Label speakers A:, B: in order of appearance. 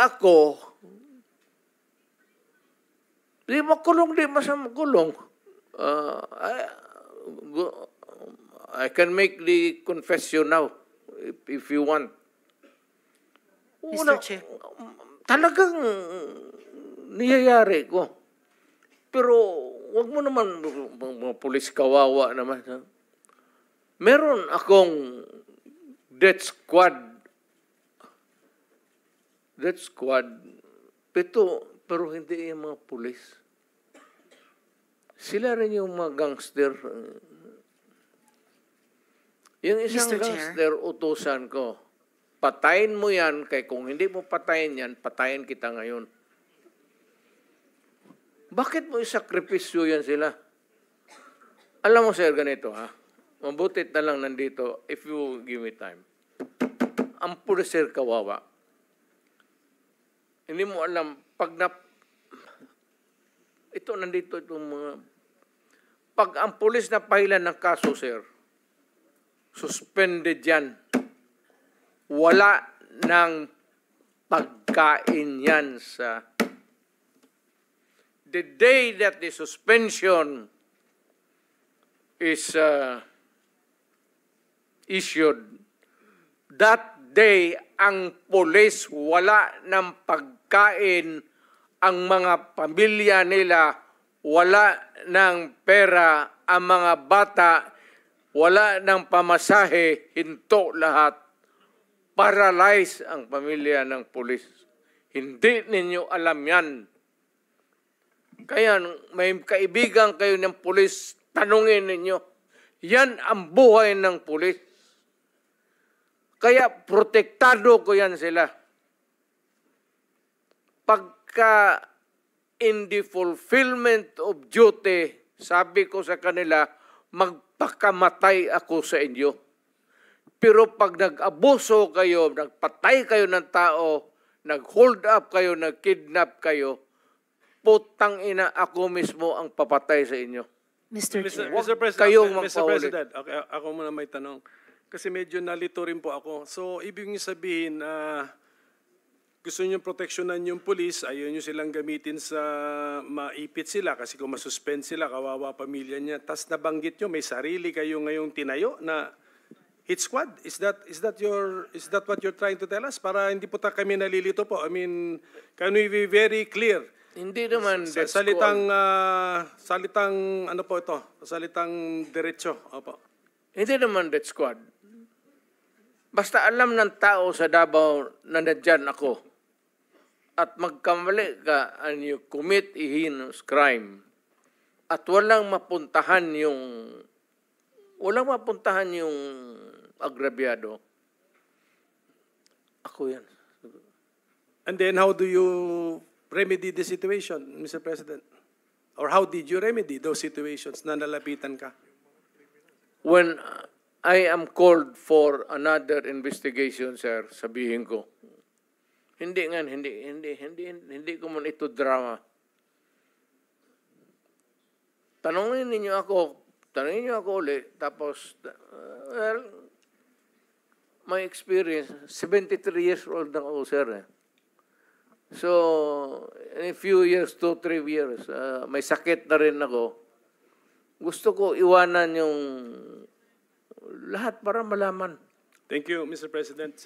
A: ako, di makulong, di makulong. I can make the confession now, if you want.
B: Mr. Chair.
A: Talagang niyayari ko. Pero wag mo naman, mga pulis kawawa naman. Meron akong death squad, pero hindi yung mga pulis. Sila rin yung mga gangster. Yung isang
B: Mr. Chair.
A: gangster, utusan ko, patayin mo yan, kaya kung hindi mo patayin yan, patayin kita ngayon. Bakit mo isakripisyo yan sila? Alam mo, sir, ganito, ha? Mabutit na lang nandito, if you give me time. Ang pulis, sir, kawawa. Hindi mo alam, ito, nandito itong mga, pag ang pulis na pahilan ng kaso, sir, suspended yan. Wala ng pagkain yan sa... The day that the suspension is issued, that day, ang pulis wala ng pagkain, ang mga pamilya nila wala ng pera, ang mga bata wala ng pamasahe, hinto lahat. Paralyze ang pamilya ng pulis. Hindi ninyo alam yan. Kaya may kaibigan kayo ng pulis, tanungin ninyo. Yan ang buhay ng pulis. Kaya protektado ko yan sila. Pagka in the fulfillment of duty, sabi ko sa kanila, magpakamatay ako sa inyo. Pero pag nag-abuso kayo, nagpatay kayo ng tao, nag-hold up kayo, nag-kidnap kayo, putang ina, ako mismo ang papatay sa inyo.
B: Mr. Chair.
C: Mr. President,
A: kayong
C: Mr.
A: magpahuli.
C: President, okay, ako muna may tanong. Kasi medyo nalito rin po ako. So, ibig niyo sabihin, gusto niyo proteksyonan yung police, ayaw niyo silang gamitin sa maipit sila kasi kung masuspend sila, kawawa pamilya niya. Tas nabanggit niyo, may sarili kayo ngayong tinayo na hit squad. Is that what you're trying to tell us? Para hindi po kami nalilito po. I mean, can we be very clear?
A: Hindi naman
C: Salitang ano po ito? Salitang diretso. Opo.
A: Hindi naman death squad. Basta alam ng tao sa Davao na nandyan ako at magkamali ka and you commit a heinous crime at walang mapuntahan yung agrabyado, ako yan.
C: And then how do you remedy the situation, Mr. President? Or how did you remedy those situations na nalapitan ka?
A: When I am called for another investigation, sir, sabihin ko, hindi ko man ito drama. Tanungin niyo ako ulit, tapos, well, my experience, 73 years old na ako, sir. So, in a few years, 2-3 years, may sakit na rin ako. Gusto ko iwanan yung lahat para malaman.
C: Thank you, Mr. President.